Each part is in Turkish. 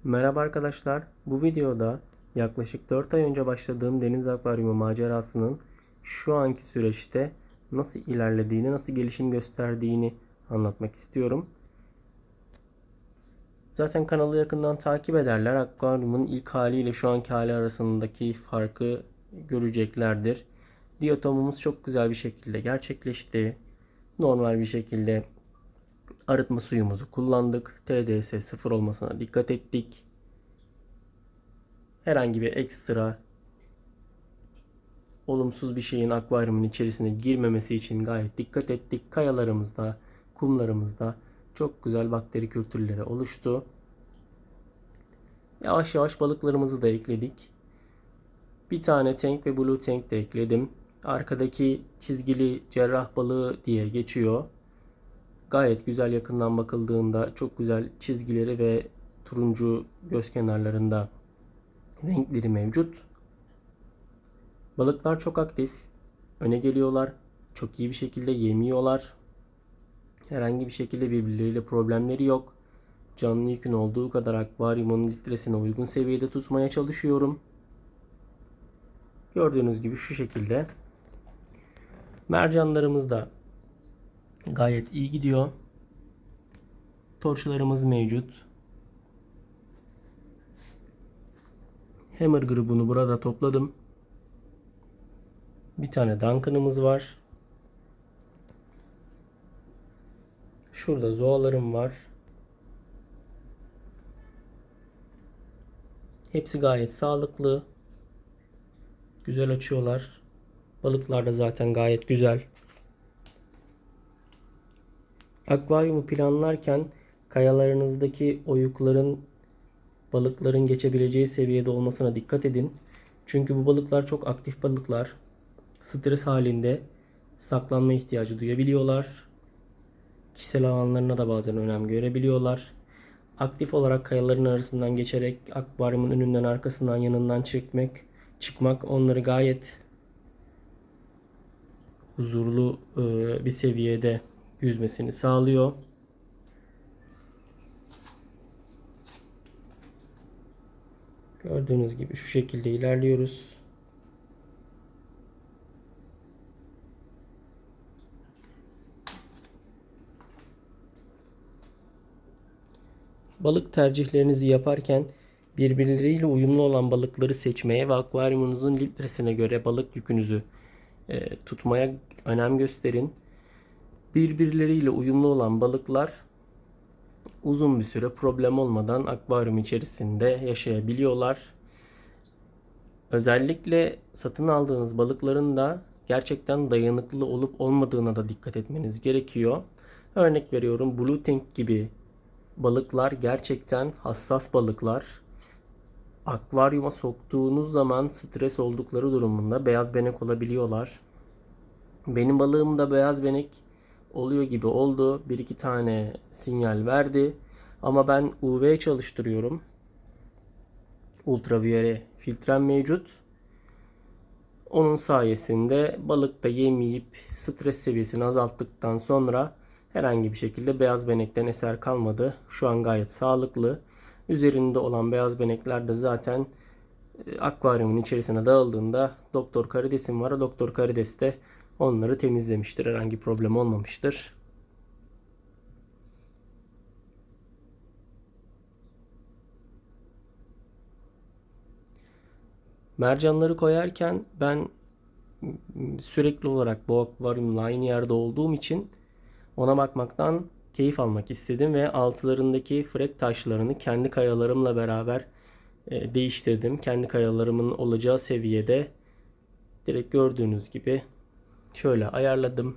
Merhaba arkadaşlar. Bu videoda yaklaşık 4 ay önce başladığım deniz akvaryumu macerasının şu anki süreçte nasıl ilerlediğini, nasıl gelişim gösterdiğini anlatmak istiyorum. Zaten kanalı yakından takip ederler. Akvaryumun ilk haliyle şu anki hali arasındaki farkı göreceklerdir. Diyatomumuz çok güzel bir şekilde gerçekleşti. Normal bir şekilde arıtma suyumuzu kullandık. TDS sıfır olmasına dikkat ettik. Herhangi bir ekstra olumsuz bir şeyin akvaryumun içerisine girmemesi için gayet dikkat ettik. Kayalarımızda, kumlarımızda çok güzel bakteri kültürleri oluştu. Yavaş yavaş balıklarımızı da ekledik. Bir tane tank ve blue tank de ekledim. Arkadaki çizgili cerrah balığı diye geçiyor. Gayet güzel, yakından bakıldığında çok güzel çizgileri ve turuncu göz kenarlarında renkleri mevcut. Balıklar çok aktif. Öne geliyorlar. Çok iyi bir şekilde yemiyorlar. Herhangi bir şekilde birbirleriyle problemleri yok. Canlı yükün olduğu kadar akvaryumun litresine uygun seviyede tutmaya çalışıyorum. Gördüğünüz gibi şu şekilde. Mercanlarımız da gayet iyi gidiyor. Torçlarımız mevcut. Hammer grubunu burada topladım. Bir tane Duncan'ımız var. Şurada zoalarım var. Hepsi gayet sağlıklı. Güzel açıyorlar. Balıklar da zaten gayet güzel. Akvaryumu planlarken kayalarınızdaki oyukların balıkların geçebileceği seviyede olmasına dikkat edin. Çünkü bu balıklar çok aktif balıklar. Stres halinde saklanma ihtiyacı duyabiliyorlar. Kişisel alanlarına da bazen önem görebiliyorlar. Aktif olarak kayaların arasından geçerek akvaryumun önünden, arkasından, yanından çıkmak onları gayet huzurlu bir seviyede yüzmesini sağlıyor. Gördüğünüz gibi şu şekilde ilerliyoruz. Balık tercihlerinizi yaparken birbirleriyle uyumlu olan balıkları seçmeye ve akvaryumunuzun litresine göre balık yükünüzü tutmaya önem gösterin. Birbirleriyle uyumlu olan balıklar uzun bir süre problem olmadan akvaryum içerisinde yaşayabiliyorlar. Özellikle satın aldığınız balıkların da gerçekten dayanıklı olup olmadığına da dikkat etmeniz gerekiyor. Örnek veriyorum, Blue Tank gibi balıklar gerçekten hassas balıklar. Akvaryuma soktuğunuz zaman stres oldukları durumunda beyaz benek olabiliyorlar. Benim balığımda beyaz benek oluyor gibi oldu. Bir iki tane sinyal verdi. Ama ben UV çalıştırıyorum. Ultraviyole filtrem mevcut. Onun sayesinde balık da yemeyip stres seviyesini azalttıktan sonra herhangi bir şekilde beyaz benekten eser kalmadı. Şu an gayet sağlıklı. Üzerinde olan beyaz benekler de zaten akvaryumun içerisine dağıldığında Doktor Karides'im var. Doktor Karides de onları temizlemiştir. Herhangi problem olmamıştır. Mercanları koyarken ben sürekli olarak bu akvaryumla aynı yerde olduğum için ona bakmaktan keyif almak istedim ve altlarındaki frek taşlarını kendi kayalarımla beraber değiştirdim. Kendi kayalarımın olacağı seviyede direkt gördüğünüz gibi şöyle ayarladım.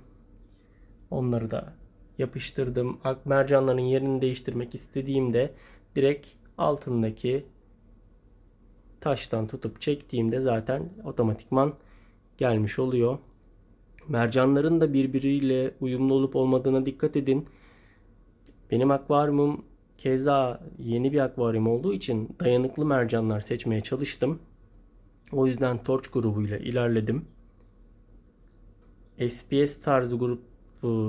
Onları da yapıştırdım. Mercanların yerini değiştirmek istediğimde direkt altındaki taştan tutup çektiğimde zaten otomatikman gelmiş oluyor. Mercanların da birbiriyle uyumlu olup olmadığına dikkat edin. Benim akvaryumum keza yeni bir akvaryum olduğu için dayanıklı mercanlar seçmeye çalıştım. O yüzden torch grubuyla ilerledim. SPS tarzı grup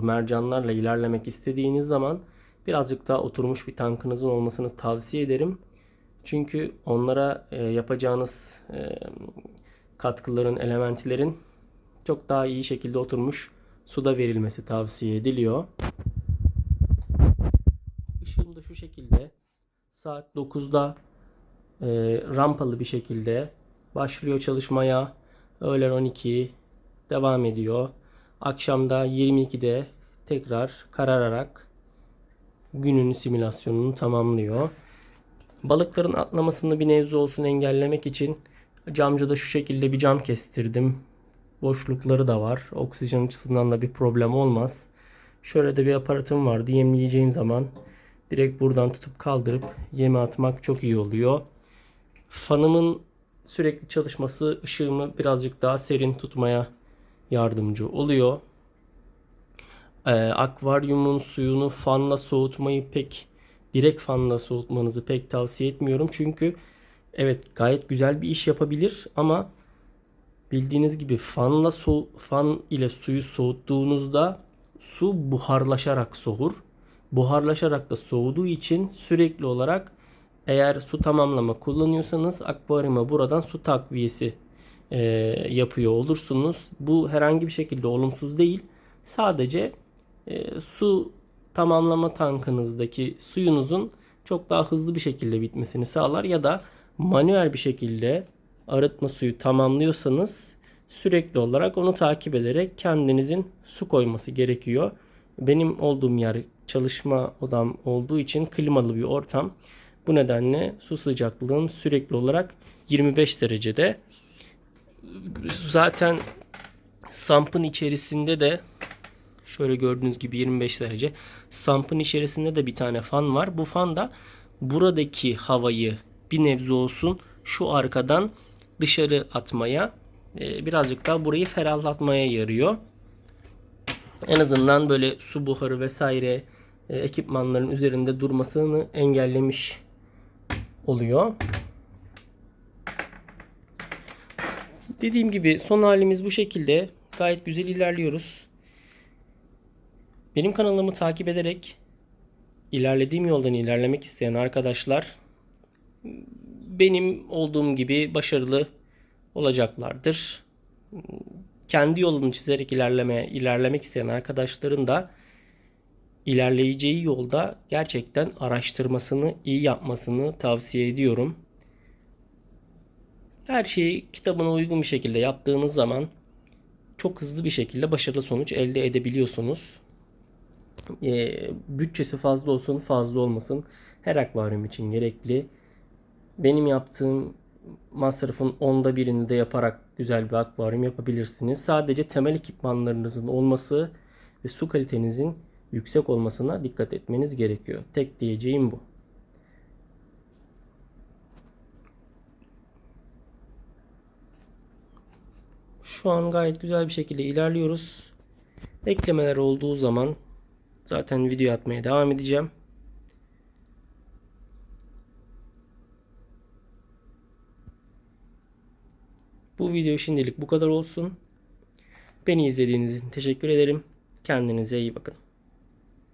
mercanlarla ilerlemek istediğiniz zaman birazcık daha oturmuş bir tankınızın olmasını tavsiye ederim. Çünkü onlara yapacağınız katkıların, elementlerin çok daha iyi şekilde oturmuş suda verilmesi tavsiye ediliyor. Işığım da şu şekilde. Saat 9'da rampalı bir şekilde başlıyor çalışmaya. Öğlen 12 devam ediyor. Akşamda 22'de tekrar karararak günün simülasyonunu tamamlıyor. Balıkların atlamasını bir nebze olsun engellemek için camcıda şu şekilde bir cam kestirdim. Boşlukları da var. Oksijen açısından da bir problem olmaz. Şöyle de bir aparatım vardı. Yemleyeceğim zaman direkt buradan tutup kaldırıp yeme atmak çok iyi oluyor. Fanımın sürekli çalışması ışığımı birazcık daha serin tutmaya yardımcı oluyor. Akvaryumun suyunu fanla soğutmayı direkt fanla soğutmanızı pek tavsiye etmiyorum. Çünkü evet gayet güzel bir iş yapabilir ama bildiğiniz gibi fan ile suyu soğuttuğunuzda su buharlaşarak soğur. Buharlaşarak da soğuduğu için sürekli olarak eğer su tamamlama kullanıyorsanız akvaryuma buradan su takviyesi yapıyor olursunuz. Bu herhangi bir şekilde olumsuz değil. Sadece su tamamlama tankınızdaki suyunuzun çok daha hızlı bir şekilde bitmesini sağlar ya da manuel bir şekilde arıtma suyu tamamlıyorsanız sürekli olarak onu takip ederek kendinizin su koyması gerekiyor. Benim olduğum yer çalışma odam olduğu için klimalı bir ortam. Bu nedenle su sıcaklığım sürekli olarak 25 derecede. Zaten sampın içerisinde de şöyle gördüğünüz gibi 25 derece. Sampın içerisinde de bir tane fan var. Bu fan da buradaki havayı bir nebze olsun şu arkadan dışarı atmaya, birazcık daha burayı ferahlatmaya yarıyor. En azından böyle su buharı vesaire ekipmanların üzerinde durmasını engellemiş oluyor. Dediğim gibi son halimiz bu şekilde. Gayet güzel ilerliyoruz. Benim kanalımı takip ederek ilerlediğim yoldan ilerlemek isteyen arkadaşlar benim olduğum gibi başarılı olacaklardır. Kendi yolunu çizerek ilerlemek isteyen arkadaşların da ilerleyeceği yolda gerçekten araştırmasını iyi yapmasını tavsiye ediyorum. Her şeyi kitabına uygun bir şekilde yaptığınız zaman çok hızlı bir şekilde başarılı sonuç elde edebiliyorsunuz. Bütçesi fazla olsun fazla olmasın her akvaryum için gerekli. Benim yaptığım masrafın onda birini de yaparak güzel bir akvaryum yapabilirsiniz. Sadece temel ekipmanlarınızın olması ve su kalitenizin yüksek olmasına dikkat etmeniz gerekiyor. Tek diyeceğim bu. Şu an gayet güzel bir şekilde ilerliyoruz. Eklemeler olduğu zaman zaten video atmaya devam edeceğim. Bu video şimdilik bu kadar olsun. Beni izlediğiniz için teşekkür ederim. Kendinize iyi bakın.